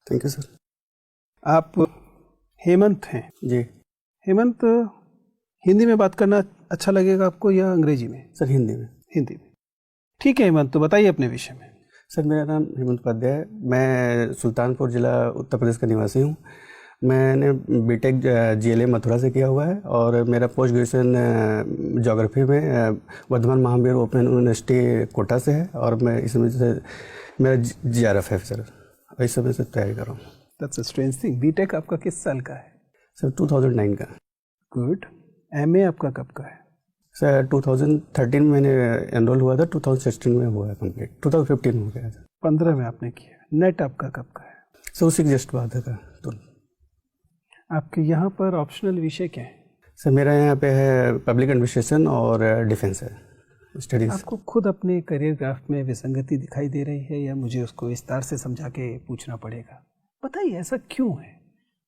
Thank you sir. आप हेमंत हैं जी हेमंत, हिंदी में बात करना अच्छा लगेगा आपको या अंग्रेजी में? सर हिंदी में। हिंदी में, ठीक है हेमंत, तो बताइए अपने विषय में। सर मेरा नाम हेमंत उपाध्याय है, मैं सुल्तानपुर ज़िला उत्तर प्रदेश का निवासी हूँ। मैंने बीटेक जीएलए मथुरा से किया हुआ है और मेरा पोस्ट ग्रेजुएशन ज्योग्राफी में वर्धमान महावीर ओपन यूनिवर्सिटी कोटा से है और मैं इस समय से मेरा जीआरएफ है सर, इस समय से तैयारी कर रहा हूँ। That's a strange thing. BTech आपका किस साल का है? सर 2009 का। गुड। एमए आपका कब का है? सर 2013 में मैंने एनरोल हुआ था, 2016 में हुआ है कंप्लीट, 2015 में हो गया था। 15 में आपने किया। नेट आपका कब का है? सर उसी के जस्ट बाद था। तो आपके यहाँ पर ऑप्शनल विषय क्या है? सर मेरा यहाँ पे है पब्लिक एडमिनिस्ट्रेशन और डिफेंस है स्टडीज। आपको खुद अपने करियर ग्राफ में विसंगति दिखाई दे रही है या मुझे उसको विस्तार से समझा के पूछना पड़ेगा? बताइए ऐसा क्यों है?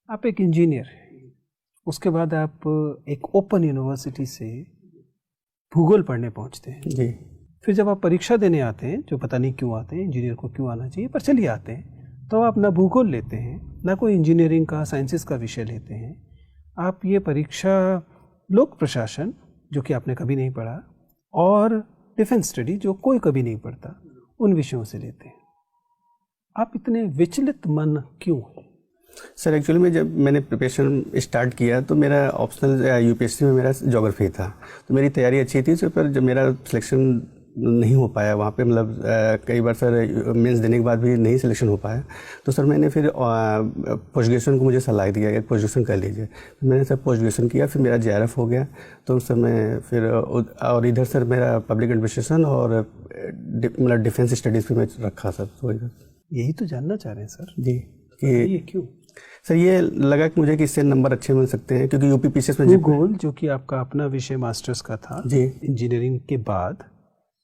आप एक इंजीनियर हैं, उसके बाद आप एक ओपन यूनिवर्सिटी से भूगोल पढ़ने पहुंचते हैं जी। फिर जब आप परीक्षा देने आते हैं, जो पता नहीं क्यों आते हैं, इंजीनियर को क्यों आना चाहिए पर चलिए आते हैं, तो आप ना भूगोल लेते हैं ना कोई इंजीनियरिंग का साइंसेस का विषय लेते हैं। आप ये परीक्षा लोक प्रशासन, जो कि आपने कभी नहीं पढ़ा, और डिफेंस स्टडी, जो कोई कभी नहीं पढ़ता, उन विषयों से लेते हैं। आप इतने विचलित मन क्यों? सर एक्चुअली में जब मैंने प्रिपरेशन स्टार्ट किया तो मेरा ऑप्शनल यूपीएससी में मेरा ज्योग्राफी था, तो मेरी तैयारी अच्छी थी सर, पर जब मेरा सिलेक्शन नहीं हो पाया वहाँ पे, मतलब कई बार सर मेंस देने के बाद भी नहीं सिलेक्शन हो पाया, तो सर मैंने फिर पोस्ट ग्रेजुएशन को मुझे सलाह दिया कि पोस्ट ग्रेजुएशन कर लीजिए। मैंने सर पोस्ट ग्रेजुएशन किया, फिर मेरा जेआरएफ हो गया, तो उस समय फिर और इधर सर मेरा पब्लिक एडमिनिस्ट्रेशन और मतलब डिफेंस स्टडीज़ भी मैं रखा सर। तो यही तो जानना चाह रहे हैं सर जी कि ये क्यों? सर ये लगा कि मुझे कि इससे नंबर अच्छे मिल सकते हैं, क्योंकि यूपी पीसीएस में भूगोल, जो कि आपका अपना विषय मास्टर्स का था जी इंजीनियरिंग के बाद,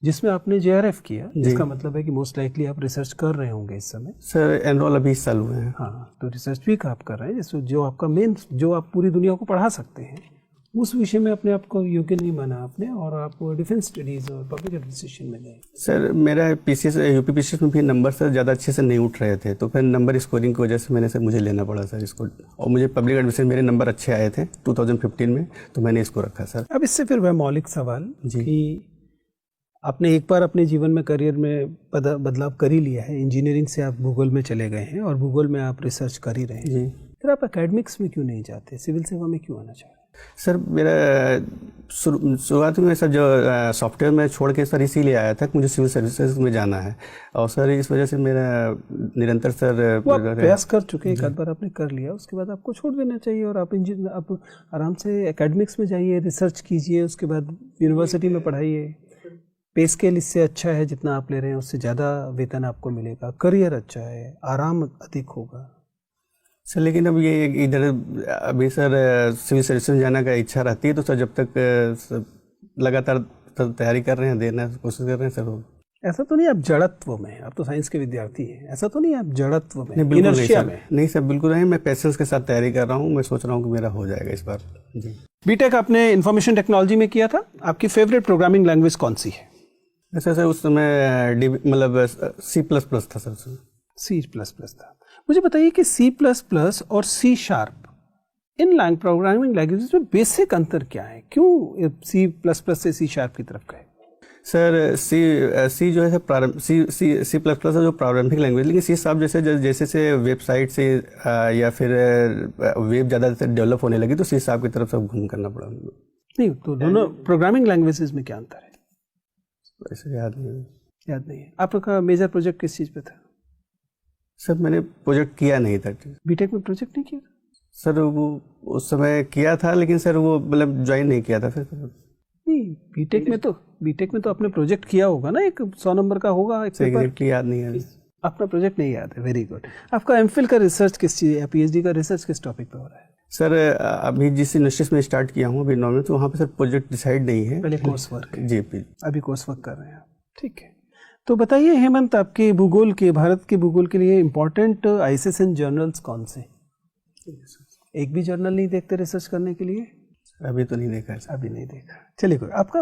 जिसमें आपने जेआरएफ किया, जिसका मतलब है कि मोस्ट लाइकली आप रिसर्च कर रहे होंगे इस समय। सर एनरोल अभी इस साल हुए हैं। हाँ, तो रिसर्च भी आप कर रहे हैं, जिसमें जो आपका मेन, जो आप पूरी दुनिया को पढ़ा सकते हैं, उस विषय में अपने आप को योग्य नहीं माना आपने और आप डिफेंस स्टडीज़ और पब्लिक एडमिनिस्ट्रेशन में गए। सर मेरा पीसीएस यूपी पीसीएस में भी नंबर सर ज़्यादा अच्छे से नहीं उठ रहे थे, तो फिर नंबर स्कोरिंग की वजह से मैंने सर मुझे लेना पड़ा सर इसको, और मुझे पब्लिक एडमिनिस्ट्रेशन मेरे नंबर अच्छे आए थे 2015 में, तो मैंने इसको रखा सर। अब इससे फिर वह मौलिक सवाल जी कि आपने एक बार अपने जीवन में करियर में बदलाव कर ही लिया है, इंजीनियरिंग से आप भूगोल में चले गए हैं और भूगोल में आप रिसर्च कर ही रहे हैं जी, फिर आप एकेडमिक्स में क्यों नहीं जाते, सिविल सेवा में क्यों आना चाह रहे हैं? सर मेरा शुरुआत में सर जो सॉफ्टवेयर में छोड़ के सर इसीलिए आया था कि मुझे सिविल सर्विसेज में जाना है, और सर इस वजह से मेरा निरंतर सर प्रयास कर चुके हैं, एक आध बार आपने कर लिया, उसके बाद आपको छोड़ देना चाहिए और आप आराम से एकेडमिक्स में जाइए, रिसर्च कीजिए, उसके बाद यूनिवर्सिटी में पढ़ाइए। पे स्केल इससे अच्छा है, जितना आप ले रहे हैं उससे ज़्यादा वेतन आपको मिलेगा, करियर अच्छा है, आराम अधिक होगा। सर लेकिन अब ये इधर अभी सर सिविल सर्विस में जाने का इच्छा रहती है, तो सर जब तक लगातार तैयारी कर रहे हैं, देना कोशिश कर रहे हैं सर। ऐसा तो नहीं आप जड़त्व में, आप तो साइंस के विद्यार्थी हैं, ऐसा तो नहीं आप जड़त्व में, नहीं, बिल्कुल इनर्शिया नहीं, में? नहीं सर बिल्कुल नहीं, मैं पैशंस के साथ तैयारी कर रहा हूँ, मैं सोच रहा हूँ कि मेरा हो जाएगा इस बार। जी। बीटेक आपने इंफॉर्मेशन टेक्नोलॉजी में किया था, आपकी फेवरेट प्रोग्रामिंग लैंग्वेज कौन सी है? ऐसा सर उस समय मतलब C++ था सर। C++ था। मुझे बताइए कि C++ और C# इन प्रोग्रामिंग लैंग्वेजेस में बेसिक अंतर क्या है? क्यों C++ से C# की तरफ गए? सर सी जो है C++ जो प्रारंभिक लैंग्वेज, लेकिन C# जैसे से वेबसाइट से या फिर वेब ज़्यादा डेवलप होने लगी, तो C# की तरफ सब घूम करना पड़ा। नहीं, तो दोनों प्रोग्रामिंग लैंग्वेजेस में क्या अंतर है? ऐसे याद नहीं है। आपका मेजर प्रोजेक्ट किस चीज़ पे था? सर मैंने प्रोजेक्ट किया नहीं था। बीटेक में प्रोजेक्ट नहीं किया? सर वो उस समय किया था, लेकिन सर वो मतलब ज्वाइन नहीं किया था फिर। नहीं, बीटेक में तो आपने प्रोजेक्ट किया होगा ना, एक 100 नंबर का होगा एक पेपर। याद नहीं है अपना प्रोजेक्ट नहीं याद है, वेरी गुड। आपका एमफिल का रिसर्च किस चीज़ या पीएचडी का रिसर्च किस टॉपिक पे हो रहा है? सर अभी जिस यूनिवर्सिटी में स्टार्ट किया हूँ अभी 9 में, तो वहाँ पे सर प्रोजेक्ट डिसाइड नहीं है, पहले कोर्स वर्क है। जी अभी कोर्स वर्क कर रहे हैं आप, ठीक है। तो बताइए हेमंत, आपके भूगोल के, भारत के भूगोल के लिए इम्पोर्टेंट ISSN जर्नल्स कौन से? एक भी जर्नल नहीं देखते रिसर्च करने के लिए? अभी तो नहीं देखा है। अभी नहीं देखा, चलिए कोई। आपका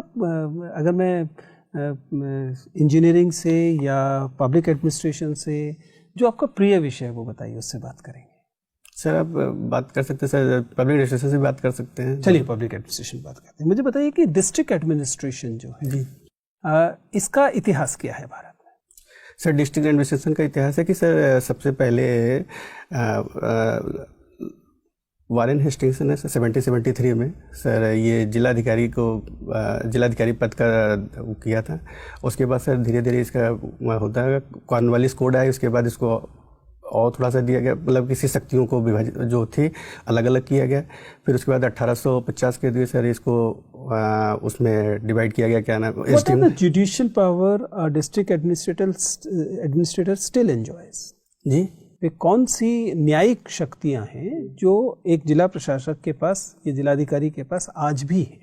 अगर मैं इंजीनियरिंग से या पब्लिक एडमिनिस्ट्रेशन से जो आपका प्रिय विषय है वो बताइए, उससे बात करेंगे। सर आप बात कर सकते हैं सर, पब्लिक एडमिनिस्ट्रेशन से बात कर सकते हैं। चलिए पब्लिक एडमिनिस्ट्रेशन बात करते हैं। मुझे बताइए कि डिस्ट्रिक्ट एडमिनिस्ट्रेशन जो है जी, इसका इतिहास क्या है भारत में? सर डिस्ट्रिक्ट एडमिनिस्ट्रेशन का इतिहास है कि सर सबसे पहले वारेन हेस्टिंग्स ने 1773 में सर ये जिलाधिकारी पद का वो किया था। उसके बाद सर धीरे धीरे इसका होता है कॉर्नवालिस कोड आया, उसके बाद इसको और थोड़ा सा दिया गया, मतलब किसी शक्तियों को विभाजित जो थी अलग अलग किया गया। फिर उसके बाद 1850 के दिए सर इसको उसमें डिवाइड किया गया। क्या नाम judicial power district administrator still enjoys? जी, वे कौन सी न्यायिक शक्तियां हैं जो एक जिला प्रशासक के पास या जिलाधिकारी के पास आज भी है?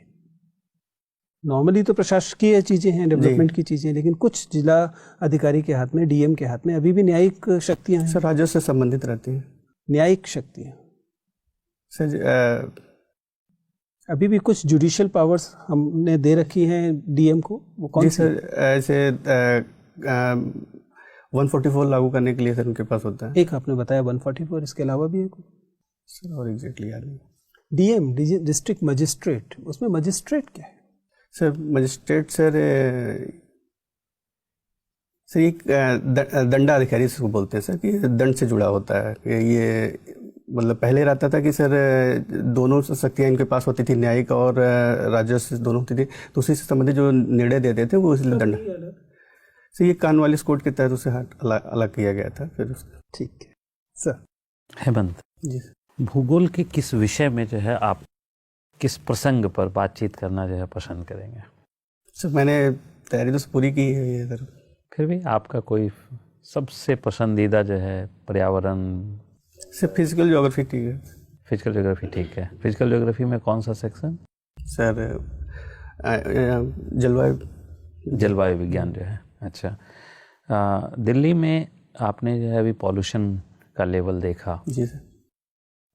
नॉर्मली तो प्रशासकीय चीजें हैं, डेवलपमेंट की चीजें, लेकिन कुछ जिला अधिकारी के हाथ में, डीएम के हाथ में अभी भी न्यायिक शक्तियां हैं। सर राजस्व से संबंधित रहती हैं न्यायिक शक्तियां सर। अभी भी कुछ जुडिशियल पावर्स हमने दे रखी हैं डीएम को, वो कौन सी? सर ऐसे 144 लागू करने के लिए सर उनके पास होता है। एक आपने बताया 144, इसके अलावा भी है कोई? सर और एग्जैक्टली याद नहीं। डीएम डिस्ट्रिक्ट मजिस्ट्रेट, उसमें मजिस्ट्रेट क्या है? सर मजिस्ट्रेट सर एक दंडाधिकारी इसको बोलते हैं सर, कि दंड से जुड़ा होता है। कि ये मतलब पहले रहता था कि सर दोनों शक्तियाँ इनके पास होती थी, न्यायिक और राजस्व दोनों होती थी, तो उसी से संबंधित जो निर्णय देते थे वो इसलिए दंड सर ये कॉर्नवालिस कोड के तहत उसे अलग किया गया था फिर उसका। ठीक है सर। हेमंत जी, भूगोल के किस विषय में जो है आप किस प्रसंग पर बातचीत करना जो है पसंद करेंगे? सर मैंने तैयारी तो पूरी की है सर, फिर भी आपका कोई सबसे पसंदीदा जो है पर्यावरण? सर फिजिकल ज्योग्राफी ठीक है। फिजिकल ज्योग्राफी ठीक है। फिजिकल ज्योग्राफी में कौन सा सेक्शन? सर जलवायु विज्ञान जो है। अच्छा, दिल्ली में आपने जो है अभी पॉल्यूशन का लेवल देखा। जी सर।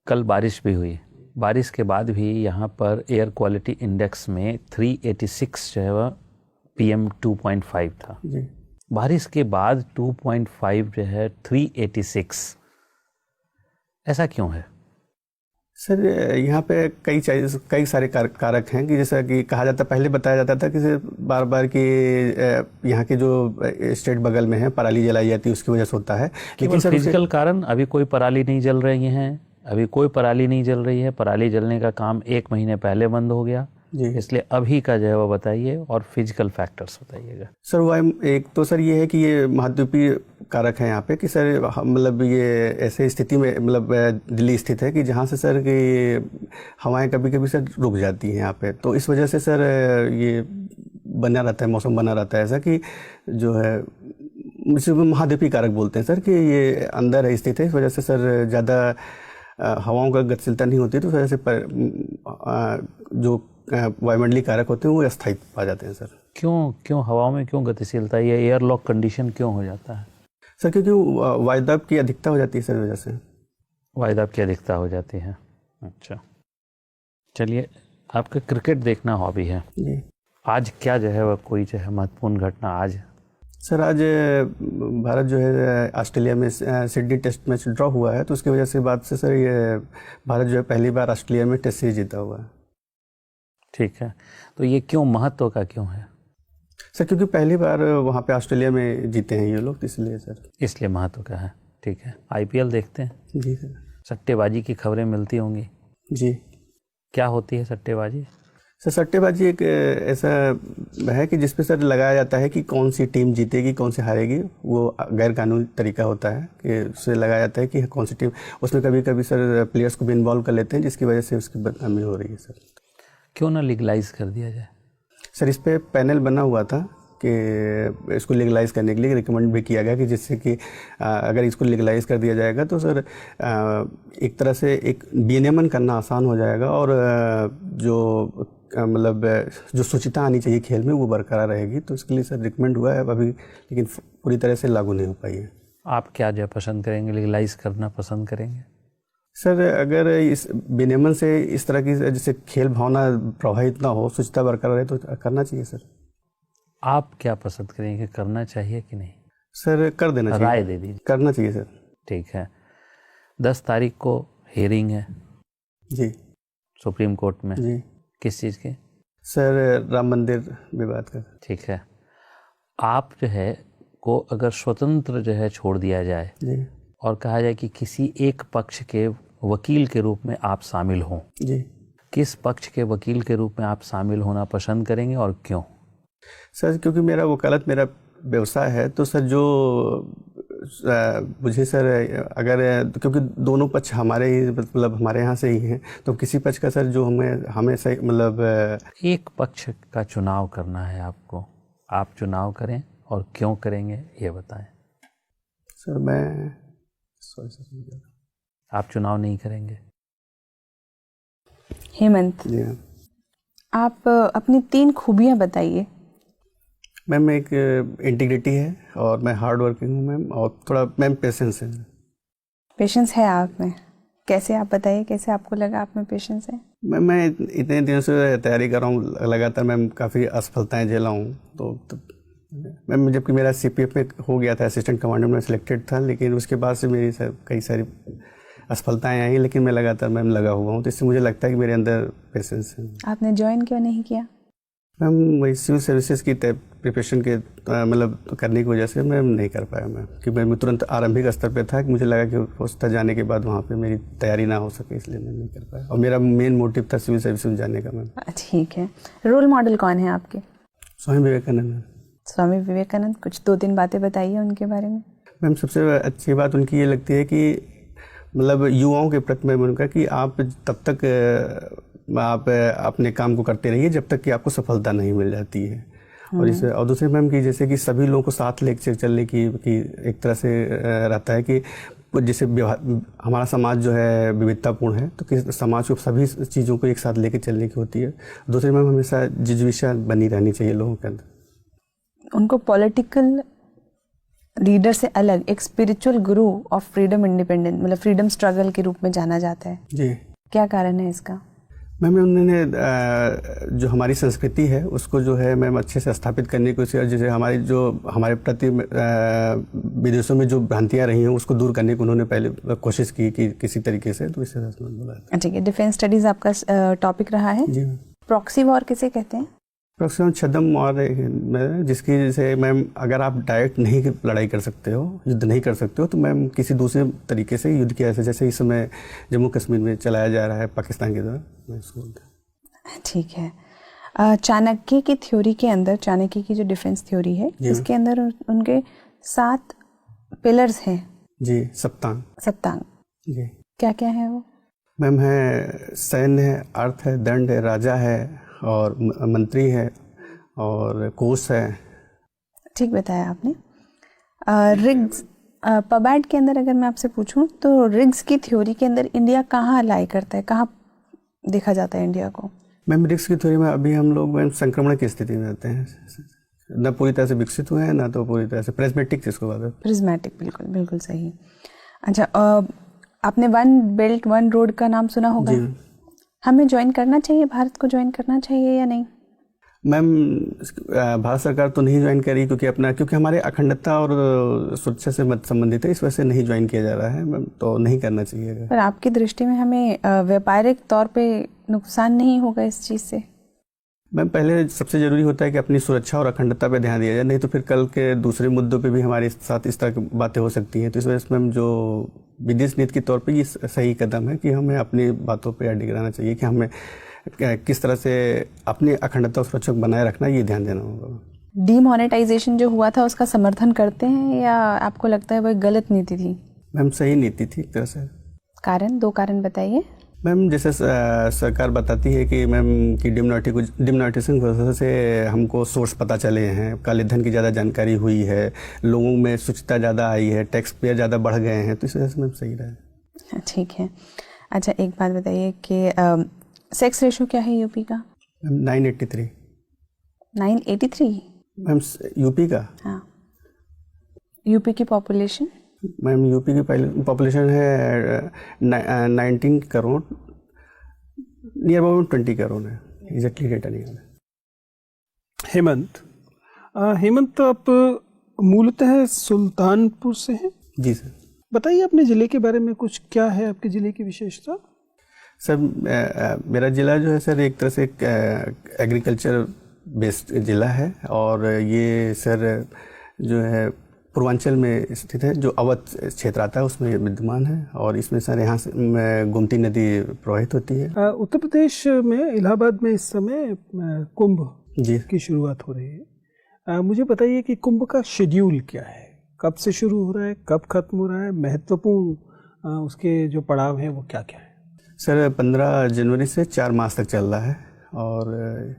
कल बारिश भी हुई, बारिश के बाद भी यहाँ पर एयर क्वालिटी इंडेक्स में 386 जो है वह PM 2.5 था। जी, बारिश के बाद 2.5 जो है 386, ऐसा क्यों है? सर यहाँ पे कई सारे कारक हैं कि जैसा कि कहा जाता, पहले बताया जाता था कि बार बार कि यहाँ के जो स्टेट बगल में है पराली जलाई जाती है उसकी वजह से होता है। लेकिन फिजिकल कारण अभी कोई पराली नहीं जल रही है, अभी कोई पराली नहीं जल रही है। पराली जलने का काम 1 महीने पहले बंद हो गया जी। इसलिए अभी का जो है वो बताइए और फिजिकल फैक्टर्स बताइएगा। सर वो एक तो सर ये है कि ये महाद्वीपीय कारक है यहाँ पे कि सर मतलब ये ऐसे स्थिति में मतलब दिल्ली स्थित है कि जहाँ से सर कि हवाएं कभी कभी सर रुक जाती हैं यहाँ पे, तो इस वजह से सर ये बना रहता है, मौसम बना रहता है ऐसा कि जो है महाद्वीपीय कारक बोलते हैं सर कि ये अंदर है स्थित है, इस वजह से सर ज़्यादा हवाओं का गतिशीलता नहीं होती, तो इस वजह से जो वायुमंडलीय कारक होते हैं वो अस्थायी पा जाते हैं सर। क्यों हवाओं में क्यों गतिशीलता, ये एयरलॉक कंडीशन क्यों हो जाता है? सर क्योंकि वायुदाब की अधिकता हो जाती है सर, वजह से वायुदाब की अधिकता हो जाती है। अच्छा चलिए, आपका क्रिकेट देखना हॉबी है जी। आज क्या जो है वह कोई जो है महत्वपूर्ण घटना आज? सर आज भारत जो है ऑस्ट्रेलिया में सिडनी टेस्ट मैच ड्रॉ हुआ है, तो उसकी वजह से बाद से सर ये भारत जो है पहली बार ऑस्ट्रेलिया में टेस्ट सीरीज जीता हुआ है। ठीक है, तो ये क्यों महत्व का क्यों है? सर क्योंकि पहली बार वहाँ पे ऑस्ट्रेलिया में जीते हैं ये लोग, इसलिए सर। इसलिए महत्व का है। ठीक है, IPL देखते हैं? जी सर। सट्टेबाजी की खबरें मिलती होंगी? जी। क्या होती है सट्टेबाजी? सर सट्टेबाजी एक ऐसा है कि जिसपे सर लगाया जाता है कि कौन सी टीम जीतेगी कौन सी हारेगी, वो गैर कानूनी तरीका होता है कि उससे लगाया जाता है कि कौन सी टीम, उसमें कभी कभी सर प्लेयर्स को भी इन्वॉल्व कर लेते हैं जिसकी वजह से उसकी बदनामी हो रही है सर। क्यों ना लीगलाइज कर दिया जाए? सर इस पर पैनल बना हुआ था कि इसको लीगलाइज करने के लिए रिकमेंड भी किया गया कि जिससे कि अगर इसको लीगलाइज कर दिया जाएगा तो सर एक तरह से एक विनियमन करना आसान हो जाएगा और जो मतलब जो शुचिता आनी चाहिए खेल में वो बरकरार रहेगी, तो इसके लिए सर रिकमेंड हुआ है अभी, लेकिन पूरी तरह से लागू नहीं हो पाई है। आप क्या जो पसंद करेंगे, लीगलाइज करना पसंद करेंगे? सर अगर इस विनियमन से इस तरह की जैसे खेल भावना प्रभावित ना हो, शुचिता बरकरार रहे तो करना चाहिए सर। आप क्या पसंद करेंगे, करना चाहिए कि नहीं? सर कर देना चाहिए, राय दे दीजिए। करना चाहिए सर। ठीक है, 10 तारीख को हियरिंग है जी सुप्रीम कोर्ट में। जी किस चीज़ के? सर राम मंदिर विवाद का। ठीक है, आप जो है को अगर स्वतंत्र जो है छोड़ दिया जाए जी और कहा जाए कि किसी एक पक्ष के वकील के रूप में आप शामिल हों, जी किस पक्ष के वकील के रूप में आप शामिल होना पसंद करेंगे और क्यों? सर क्योंकि मेरा वकालत मेरा व्यवसाय है, तो सर जो मुझे सर अगर क्योंकि दोनों पक्ष हमारे ही मतलब हमारे यहाँ से ही हैं, तो किसी पक्ष का सर जो हमें सही मतलब एक पक्ष का चुनाव करना है आपको, आप चुनाव करें और क्यों करेंगे ये बताएं। सर मैं सॉरी सर, आप चुनाव नहीं करेंगे? हेमंत, जी हाँ आप अपनी 3 खूबियां बताइए। मैम, एक इंटीग्रिटी है और मैं हार्ड वर्किंग हूँ मैम, और थोड़ा मैम पेशेंस है। पेशेंस है आप में? कैसे, आप बताइए कैसे आपको लगा आप में पेशेंस है? मैं इतने दिनों से तैयारी कर रहा हूँ लगातार मैम, काफ़ी असफलताएं झेला हूँ। तो मैम जबकि मेरा CPF में हो गया था, असिस्टेंट कमांडर में सिलेक्टेड था, लेकिन उसके बाद से मेरी कई सारी असफलताएं आई, लेकिन मैं लगातार मैम लगा हुआ हूँ। तो इससे मुझे लगता है कि मेरे अंदर पेशेंस है। आपने ज्वाइन क्यों नहीं किया? मैम वही सिविल सर्विसेज की प्रिपरेशन के मतलब करने की वजह से मैं नहीं कर पाया मैम, कि मैं तुरंत आरंभिक स्तर पे था कि मुझे लगा कि हो सकता जाने के बाद वहाँ पे मेरी तैयारी ना हो सके, इसलिए मैं नहीं कर पाया। और मेरा मेन मोटिव था सिविल सर्विसेज में जाने का मैम। ठीक है, रोल मॉडल कौन है आपके? स्वामी विवेकानंद। स्वामी विवेकानंद, कुछ 2-3 बातें बताइए उनके बारे में। मैम सबसे अच्छी बात उनकी ये लगती है कि मतलब युवाओं के प्रति मैं उनका कि आप तब तक आप अपने काम को करते रहिए जब तक कि आपको सफलता नहीं मिल जाती है। और दूसरी मैम कि जैसे कि सभी लोगों को साथ लेकर चलने की एक तरह से रहता है कि जैसे हमारा समाज जो है विविधतापूर्ण है, तो किस समाज को सभी चीज़ों को एक साथ लेकर चलने की होती है। दूसरी मैम हमेशा जिज्ञासा बनी रहनी चाहिए लोगों के अंदर। उनको पॉलिटिकल लीडर से अलग एक spiritual Guru of freedom independent, मतलब फ्रीडम स्ट्रगल के रूप में जाना जाता है। जी, क्या कारण है इसका? मैम उन्होंने जो हमारी संस्कृति है उसको जो है मैम अच्छे से स्थापित करने की कोशिश, जैसे हमारे प्रति विदेशों में जो भ्रांतियाँ रही हैं उसको दूर करने की उन्होंने पहले कोशिश की कि किसी तरीके से, तो इससे बोला। ठीक है, डिफेंस स्टडीज आपका टॉपिक रहा है। जी, प्रॉक्सी वॉर किसे कहते हैं? प्रॉक्सी छद्म और जिसकी जैसे मैम अगर आप डायरेक्ट नहीं लड़ाई कर सकते हो, युद्ध नहीं कर सकते हो, तो मैम किसी दूसरे तरीके से युद्ध किया, जैसे इस समय जम्मू कश्मीर में चलाया जा रहा है पाकिस्तान के द्वारा, मैं इसको बोलता हूँ। ठीक है, चाणक्य की थ्योरी के अंदर, चाणक्य की जो डिफेंस थ्योरी है इसके अंदर उनके 7 पिलर्स हैं। जी, सप्तांग। जी, क्या क्या है वो? मैम है सैन्य है, अर्थ है, दंड है, राजा है और मंत्री है और कोष है। ठीक बताया आपने। रिग्स, पबैड के अंदर अगर मैं आपसे पूछूं तो रिग्स की थ्योरी के अंदर इंडिया कहाँ लाई करता है, कहाँ देखा जाता है इंडिया को? मैम रिग्स की थ्योरी में अभी हम लोग मैम संक्रमण की स्थिति में रहते हैं, न पूरी तरह से विकसित हुए हैं ना तो पूरी तरह से प्रिज्मेटिक, जिसको बात है प्रिज्मेटिक, बिल्कुल बिल्कुल सही। अच्छा, आपने 1 बेल्ट 1 रोड का नाम सुना होगा। हमें ज्वाइन करना चाहिए, भारत को ज्वाइन करना चाहिए या नहीं? मैम भारत सरकार तो नहीं ज्वाइन करी क्योंकि हमारे अखंडता और सुरक्षा से संबंधित है, इस वजह से नहीं ज्वाइन किया जा रहा है मैम, तो नहीं करना चाहिए। पर आपकी दृष्टि में हमें व्यापारिक तौर पे नुकसान नहीं होगा इस चीज़ से? मैम पहले सबसे ज़रूरी होता है कि अपनी सुरक्षा और अखंडता पे ध्यान दिया जाए, नहीं तो फिर कल के दूसरे मुद्दों पे भी हमारे साथ इस तरह की बातें हो सकती हैं। तो इस वजह से मैम जो विदेश नीति के तौर पे ये सही कदम है कि हमें अपनी बातों पे अडिग रहना चाहिए कि हमें किस तरह से अपनी अखंडता और सुरक्षा बनाए रखना, ये ध्यान देना होगा। डीमोनेटाइजेशन जो हुआ था उसका समर्थन करते हैं या आपको लगता है वो एक गलत नीति थी? मैम सही नीति थी एक तरह से। कारण, 2 कारण बताइए। मैम जैसे सरकार बताती है कि मैम कि डिमोनेटाइजेशन की वजह से हमको सोर्स पता चले हैं, काले धन की ज़्यादा जानकारी हुई है, लोगों में शुचिता ज़्यादा आई है, टैक्स पेयर ज़्यादा बढ़ गए हैं, तो इस वजह से मैम सही रहा है। ठीक है। अच्छा, एक बात बताइए कि सेक्स रेशो क्या है यूपी का? 983। 983? मैम यूपी का? हाँ। यूपी की पॉपुलेशन? मैम यूपी की पॉपुलेशन है 19 करोड़, नियर अबाउट 20 करोड़ है, एग्जैक्टली डेटा नहीं है। हेमंत, आप मूलतः सुल्तानपुर से हैं। जी सर। बताइए अपने ज़िले के बारे में कुछ, क्या है आपके ज़िले की विशेषता? सर मेरा ज़िला जो है सर एक तरह से एग्रीकल्चर बेस्ड ज़िला है, और ये सर जो है पूर्वांचल में स्थित है, जो अवध क्षेत्र आता है उसमें विद्यमान है, और इसमें सर यहाँ से गोमती नदी प्रवाहित होती है। उत्तर प्रदेश में इलाहाबाद में इस समय कुंभ जी की शुरुआत हो रही है। मुझे बताइए कि कुंभ का शेड्यूल क्या है, कब से शुरू हो रहा है, कब खत्म हो रहा है, महत्वपूर्ण उसके जो पड़ाव हैं वो क्या क्या है? सर 15 जनवरी से 4 मार्च तक चल रहा है, और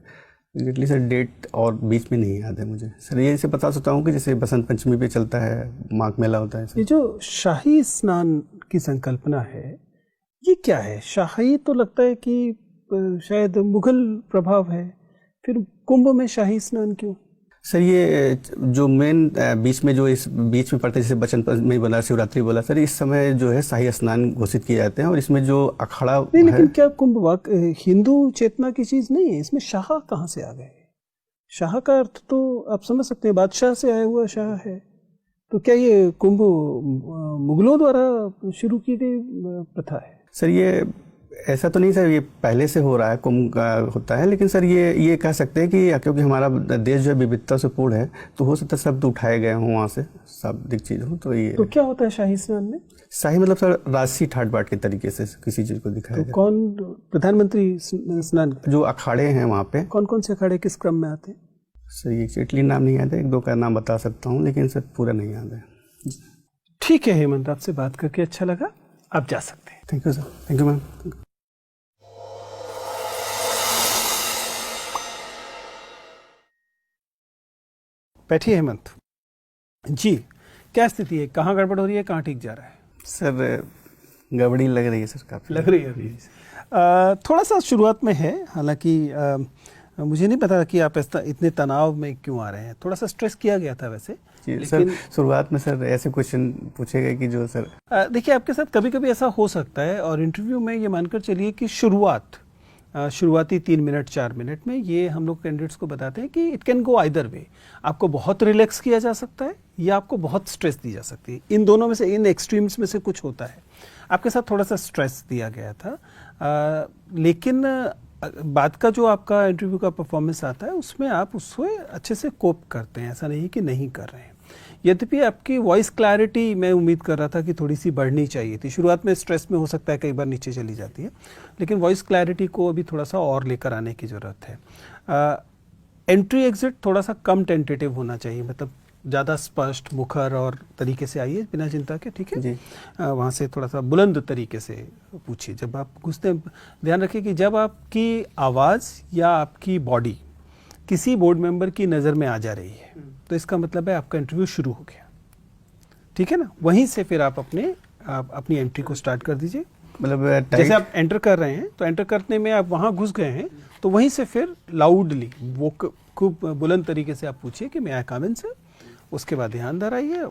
एग्जैक्टली सर डेट और बीच में नहीं याद है मुझे सर। ये इसे बता सकता हूँ कि जैसे बसंत पंचमी पे चलता है, माघ मेला होता है सर। ये जो शाही स्नान की संकल्पना है, ये क्या है? शाही तो लगता है कि शायद मुगल प्रभाव है, फिर कुंभ में शाही स्नान क्यों? सर ये जो मेन बीच में जो इस बीच में पड़ते हैं, जैसे बसंत पंचमी बोला, शिवरात्रि बोला सर, इस समय जो है शाही स्नान घोषित किए जाते हैं, और इसमें जो अखाड़ा नहीं, है, लेकिन क्या कुंभ हिंदू चेतना की चीज नहीं है? इसमें शाह कहाँ से आ गए? शाह का अर्थ तो आप समझ सकते हैं, बादशाह से आया हुआ शाह है। तो क्या ये कुंभ मुगलों द्वारा शुरू की गई प्रथा है? सर ये ऐसा तो नहीं सर, ये पहले से हो रहा है, कुंभ का होता है, लेकिन सर ये कह सकते हैं कि क्योंकि हमारा देश जो है विविधता से पूर्ण है, तो हो सकता है शब्द उठाए गए हों वहाँ से, शाब्दिक चीज़ हो। तो ये तो क्या होता है शाही स्नान में? शाही मतलब सर राजसी ठाट बाट के तरीके से किसी चीज़ को दिखाया तो कौन प्रधानमंत्री स्नान, जो अखाड़े हैं वहाँ पे, कौन कौन से अखाड़े किस क्रम में आते हैं? सर ये एक्चुअली नाम नहीं याद है, 1-2 का नाम बता सकता हूँ, लेकिन सर पूरा नहीं याद है। ठीक है हेमंत, आपसे बात करके अच्छा लगा, आप जा सकते हैं। Thank you sir. Thank you ma'am. बैठिए हेमंत जी, क्या स्थिति है, कहाँ गड़बड़ हो रही है, कहाँ ठीक जा रहा है? सर गड़बड़ी लग रही है सर, काफ़ी लग रही है अभी। थोड़ा सा शुरुआत में है, हालांकि मुझे नहीं पता कि आप इतने तनाव में क्यों आ रहे हैं, थोड़ा सा स्ट्रेस किया गया था वैसे। सर शुरुआत में सर ऐसे क्वेश्चन पूछे गए कि जो सर देखिए आपके साथ कभी कभी ऐसा हो सकता है, और इंटरव्यू में ये मानकर चलिए कि शुरुआती 3 मिनट 4 मिनट में ये हम लोग कैंडिडेट्स को बताते हैं कि it can go either way. आपको बहुत रिलैक्स किया जा सकता है या आपको बहुत स्ट्रेस दी जा सकती है, इन दोनों में से, इन एक्सट्रीम्स में से कुछ होता है। आपके साथ थोड़ा सा स्ट्रेस दिया गया था, लेकिन बाद का जो आपका इंटरव्यू का परफॉर्मेंस आता है उसमें आप उससे अच्छे से कोप करते हैं, ऐसा नहीं कि नहीं कर रहे हैं। यद्यपि आपकी वॉइस क्लैरिटी मैं उम्मीद कर रहा था कि थोड़ी सी बढ़नी चाहिए थी। शुरुआत में स्ट्रेस में हो सकता है कई बार नीचे चली जाती है, लेकिन वॉइस क्लैरिटी को अभी थोड़ा सा और लेकर आने की ज़रूरत है। एंट्री एग्जिट थोड़ा सा कम टेंटेटिव होना चाहिए, मतलब ज़्यादा स्पष्ट मुखर और तरीके से आइए बिना चिंता के, ठीक है जी। वहाँ से थोड़ा सा बुलंद तरीके से पूछिए। जब आप घुसते हैं ध्यान रखिए कि जब आपकी आवाज़ या आपकी बॉडी किसी बोर्ड मेंबर की नज़र में आ जा रही है तो इसका मतलब है आपका इंटरव्यू शुरू हो गया, ठीक है ना। वहीं से फिर आप अपनी एंट्री को स्टार्ट कर दीजिए। मतलब जैसे आप एंटर कर रहे हैं तो एंटर करने में आप वहाँ घुस गए हैं तो वहीं से फिर लाउडली वो खूब बुलंद तरीके से आप पूछिए कि मैं आई कम इन सर। उसके बाद ध्यान धराइए,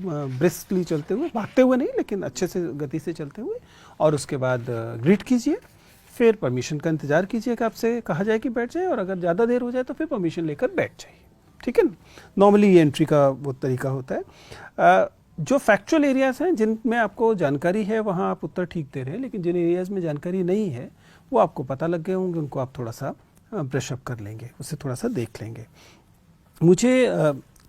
ब्रिस्कली चलते हुए, भागते हुए नहीं लेकिन अच्छे से गति से चलते हुए, और उसके बाद ग्रीट कीजिए, फिर परमिशन का इंतज़ार कीजिए कि आपसे कहा जाए कि बैठ जाए, और अगर ज़्यादा देर हो जाए तो फिर परमिशन लेकर बैठ जाइए, ठीक है ना। नॉर्मली ये एंट्री का वो तरीका होता है। जो फैक्चुअल एरियाज़ हैं जिनमें आपको जानकारी है वहाँ आप उत्तर ठीक दे रहे हैं, लेकिन जिन एरियाज़ में जानकारी नहीं है वो आपको पता लग गए होंगे, उनको आप थोड़ा सा ब्रशअप कर लेंगे, उससे थोड़ा सा देख लेंगे। मुझे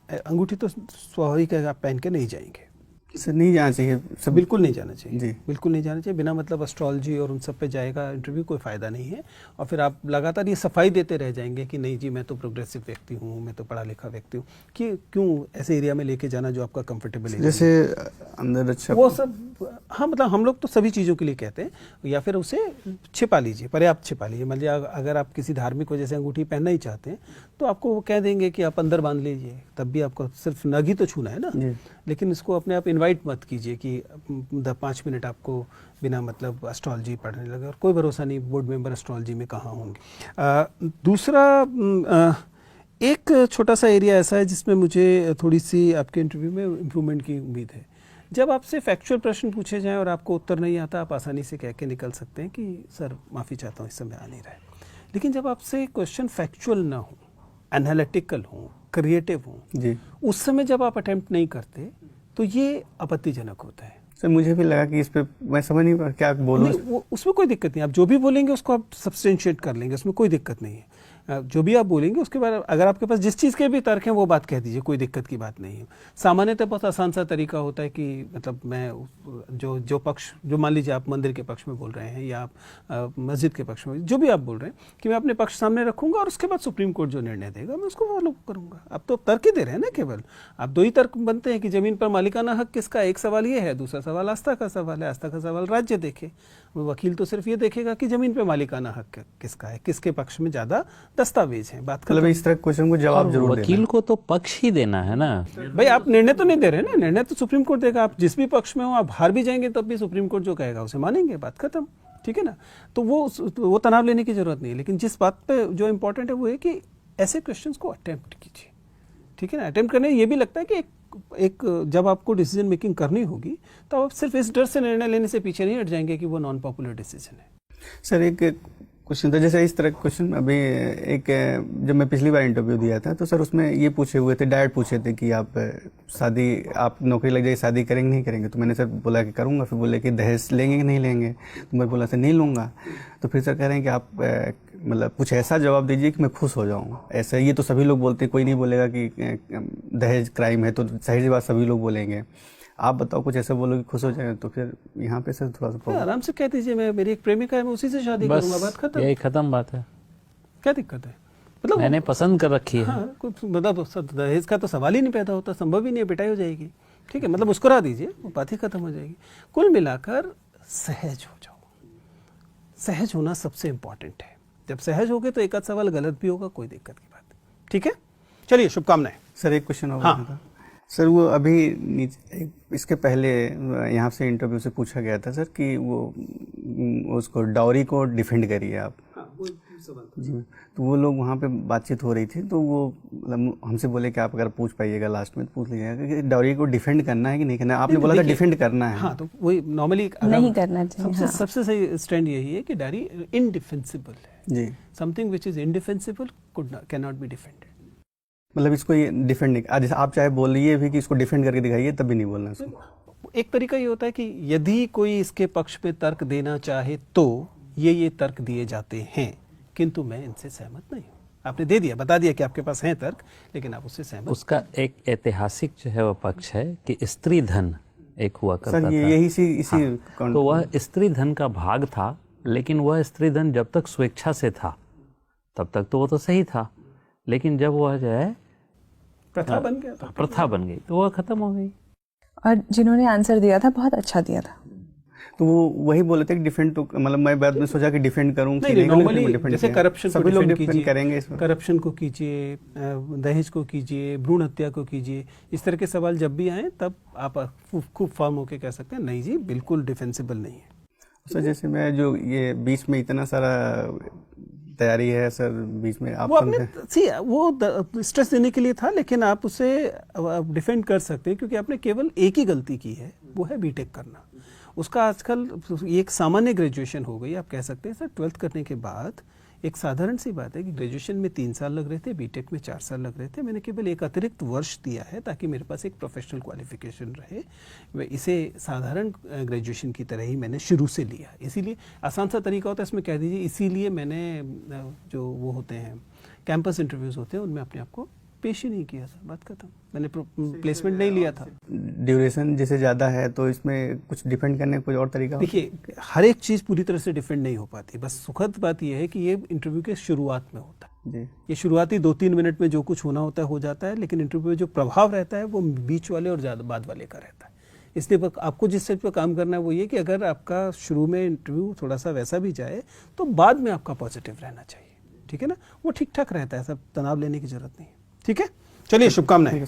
अंगूठी तो स्वाभाविक है आप पहन के नहीं जाएंगे, सर नहीं जाना चाहिए, सब बिल्कुल नहीं जाना चाहिए जी, बिल्कुल नहीं जाना चाहिए। बिना मतलब एस्ट्रोलॉजी और उन सब पे जाएगा इंटरव्यू, कोई फ़ायदा नहीं है। और फिर आप लगातार ये सफाई देते रह जाएंगे कि नहीं जी मैं तो प्रोग्रेसिव व्यक्ति हूँ, मैं तो पढ़ा लिखा व्यक्ति हूँ, कि क्यों ऐसे एरिया में लेके जाना जो आपका कंफर्टेबल है। जैसे अंदर अच्छा वो सब, हाँ मतलब हम लोग तो सभी चीज़ों के लिए कहते हैं, या फिर उसे छिपा लीजिए, पर्याप्त छिपा लीजिए। मतलब अगर आप किसी धार्मिक वजह से अंगूठी पहनना ही चाहते हैं तो आपको वो कह देंगे कि आप अंदर बांध लीजिए, तब भी आपको सिर्फ नग ही तो छूना है ना, लेकिन इसको अपने आप इन्वाइट मत कीजिए कि 5 मिनट आपको बिना मतलब एस्ट्रोलॉजी पढ़ने लगे, और कोई भरोसा नहीं बोर्ड मेंबर एस्ट्रोलॉजी में कहाँ होंगे। दूसरा एक छोटा सा एरिया ऐसा है जिसमें मुझे थोड़ी सी आपके इंटरव्यू में इम्प्रूवमेंट की उम्मीद है। जब आपसे फैक्चुअल प्रश्न पूछे जाएं और आपको उत्तर नहीं आता, आप आसानी से कह के निकल सकते हैं कि सर माफ़ी चाहता हूँ इस समय आ नहीं रहा है। लेकिन जब आपसे क्वेश्चन फैक्चुअल ना हो, एनालिटिकल हो, क्रिएटिव हों, जी उस समय जब आप अटेम्प्ट नहीं करते तो ये आपत्तिजनक होता है। सर, मुझे भी लगा कि इस पे मैं समझ नहीं पा क्या बोलूँ। उसमें कोई दिक्कत नहीं, आप जो भी बोलेंगे उसको आप सब्सटेंशिएट कर लेंगे, उसमें कोई दिक्कत नहीं है। जो भी आप बोलेंगे उसके बाद अगर आपके पास जिस चीज़ के भी तर्क हैं वो बात कह दीजिए, कोई दिक्कत की बात नहीं है। सामान्यतः बहुत आसान सा तरीका होता है कि मतलब मैं जो पक्ष, जो मान लीजिए आप मंदिर के पक्ष में बोल रहे हैं या आप मस्जिद के पक्ष में, जो भी आप बोल रहे हैं, कि मैं अपने पक्ष सामने रखूंगा और उसके बाद सुप्रीम कोर्ट जो निर्णय देगा मैं उसको फॉलो करूंगा। आप तो तर्क ही दे रहे हैं ना, केवल आप दो ही तर्क बनते हैं कि जमीन पर मालिकाना हक किसका। एक सवाल ये है, दूसरा सवाल आस्था का सवाल है। आस्था का सवाल राज्य देखे, वकील तो सिर्फ ये देखेगा कि जमीन पे मालिकाना हक किसका है, किसके पक्ष में ज्यादा दस्तावेज हैं। बात मतलब इस तरह क्वेश्चन को जवाब जरूर देना वकील को तो पक्ष ही देना है ना भाई, आप निर्णय तो नहीं दे रहे ना, निर्णय तो सुप्रीम कोर्ट देगा। आप जिस भी पक्ष में हो, आप हार भी जाएंगे तब भी सुप्रीम कोर्ट जो कहेगा उसे मानेंगे, बात खत्म, ठीक है ना। तो वो तनाव लेने की जरूरत नहीं है। लेकिन जिस बात पे जो इंपॉर्टेंट है वो है कि ऐसे क्वेश्चंस को अटेम्प्ट कीजिए, ठीक है ना। अटेम्प्ट करने ये भी लगता है कि एक जब आपको डिसीजन मेकिंग करनी होगी तो आप सिर्फ इस डर से निर्णय लेने से पीछे नहीं हट जाएंगे कि वो नॉन पॉपुलर डिसीजन है। सर, एक क्वेश्चन था, जैसे इस तरह क्वेश्चन अभी एक जब मैं पिछली बार इंटरव्यू दिया था तो सर उसमें ये पूछे हुए थे, डायरेक्ट पूछे थे कि आप शादी, आप नौकरी लग जाए शादी करेंगे नहीं करेंगे। तो मैंने सर बोला कि करूँगा। फिर बोले कि दहेज लेंगे कि नहीं लेंगे। तो मैं बोला सर नहीं लूँगा। तो फिर सर कह रहे हैं कि आप मतलब कुछ ऐसा जवाब दीजिए कि मैं खुश हो जाऊँ। ऐसा ये तो सभी लोग बोलते हैं, कोई नहीं बोलेगा कि दहेज क्राइम है, तो सही सी बात सभी लोग बोलेंगे। आप बताओ कुछ ऐसा बोलो कि खुश हो जाए। तो फिर यहाँ पे सर थोड़ा सा आराम से कह दीजिए, मैं मेरी एक प्रेमिका है, मैं उसी से शादी करूंगा, बात खत्म। यही खत्म बात है। क्या दिक्कत है, मतलब मैंने पसंद कर रखी है। हाँ, मतलब दहेज का तो सवाल ही नहीं पैदा होता, संभव ही नहीं है, पिटाई हो जाएगी, ठीक है। मतलब मुस्कुरा दीजिए, वो बात ही खत्म हो जाएगी। कुल मिलाकर सहज हो जाओ। सहज होना सबसे इंपॉर्टेंट है। जब सहज होगे तो एक आध सवाल गलत भी होगा, कोई दिक्कत की बात नहीं, ठीक है। चलिए, शुभकामनाएं। सर एक क्वेश्चन और हाँ। था सर, वो अभी इसके पहले यहाँ से इंटरव्यू से पूछा गया था सर कि वो उसको डाउरी को डिफेंड करिए आप। जी, तो वो लोग वहाँ पे बातचीत हो रही थी, तो वो मतलब हमसे बोले कि आप अगर पूछ पाइएगा लास्ट में तो पूछ लीजिएगा कि डाउरी को डिफेंड करना है कि नहीं करना है। आपने बोला था डिफेंड करना है। हाँ, तो वही नॉर्मली नहीं करना चाहिए। सबसे सही स्टैंड यही है कि डायरी इनडिफेंसिबल है। जी, something which is indefensible can not be defended. मतलब इसको ये डिफेंड नहीं, जैसे आप चाहे बोलिए भी कि इसको डिफेंड करके दिखाइए, तब भी नहीं बोलना इसको। एक तरीका ये होता है कि यदि कोई इसके पक्ष में तर्क देना चाहे तो ये तर्क दिए जाते हैं, किंतु मैं इनसे सहमत नहीं हूँ। आपने दे दिया, बता दिया कि आपके पास हैं तर्क, लेकिन आप उससे सहमत। उसका एक ऐतिहासिक जो है वह पक्ष है कि स्त्री धन एक हुआ करता सर था। यही इसी तो वह स्त्री धन का भाग था, लेकिन वह स्त्री धन जब तक स्वेच्छा से था तब तक तो वो तो सही था, लेकिन जब वह जो है प्रथा बन गया, प्रथा बन गई तो वह खत्म हो गई। और जिन्होंने आंसर दिया था बहुत अच्छा दिया था। तो वो वही बोले थे कि डिफेंड, तो मतलब मैं बाद में सोचा कि डिफेंड करूं। नहीं, नॉर्मली जैसे करप्शन सभी लोग डिफेंड करेंगे, करप्शन को कीजिए, दहेज को कीजिए, भ्रूण हत्या को कीजिए, इस तरह के सवाल जब भी आए तब आप खूब फर्म होकर कह सकते हैं नहीं जी बिल्कुल डिफेंसिबल नहीं है। सर जैसे मैं जो ये बीच में इतना सारा तैयारी है सर, बीच में आप वो स्ट्रेस देने के लिए था, लेकिन आप उसे डिफेंड कर सकते हैं क्योंकि आपने केवल एक ही गलती की है, वो है बीटेक करना। उसका आजकल एक सामान्य ग्रेजुएशन हो गई, आप कह सकते हैं सर। 12th करने के बाद एक साधारण सी बात है कि ग्रेजुएशन में 3 साल लग रहे थे, बीटेक में 4 साल लग रहे थे। मैंने केवल एक अतिरिक्त वर्ष दिया है ताकि मेरे पास एक प्रोफेशनल क्वालिफिकेशन रहे। मैं इसे साधारण ग्रेजुएशन की तरह ही मैंने शुरू से लिया, इसीलिए आसान सा तरीका होता है इसमें कह दीजिए। इसीलिए मैंने जो वो होते हैं कैंपस इंटरव्यूज़ होते हैं उनमें अपने आप को पेश ही नहीं किया सर, बात खत्म। मैंने प्लेसमेंट नहीं लिया था। ड्यूरेशन जैसे ज़्यादा है तो इसमें कुछ डिफेंड करने का कोई और तरीका? देखिए, हर एक चीज़ पूरी तरह से डिफेंड नहीं हो पाती। बस सुखद बात यह है कि ये इंटरव्यू के शुरुआत में होता है जी। ये शुरुआती 2-3 मिनट में जो कुछ होना होता है हो जाता है, लेकिन इंटरव्यू में जो प्रभाव रहता है वो बीच वाले और ज़्यादा बाद वाले का रहता है। इसलिए आपको जिस चीज़ पर काम करना है वो ये कि अगर आपका शुरू में इंटरव्यू थोड़ा सा वैसा भी जाए तो बाद में आपका पॉजिटिव रहना चाहिए, ठीक है ना। वो ठीक ठाक रहता है, सब तनाव लेने की जरूरत नहीं है, ठीक है। चलिए, शुभकामनाएं।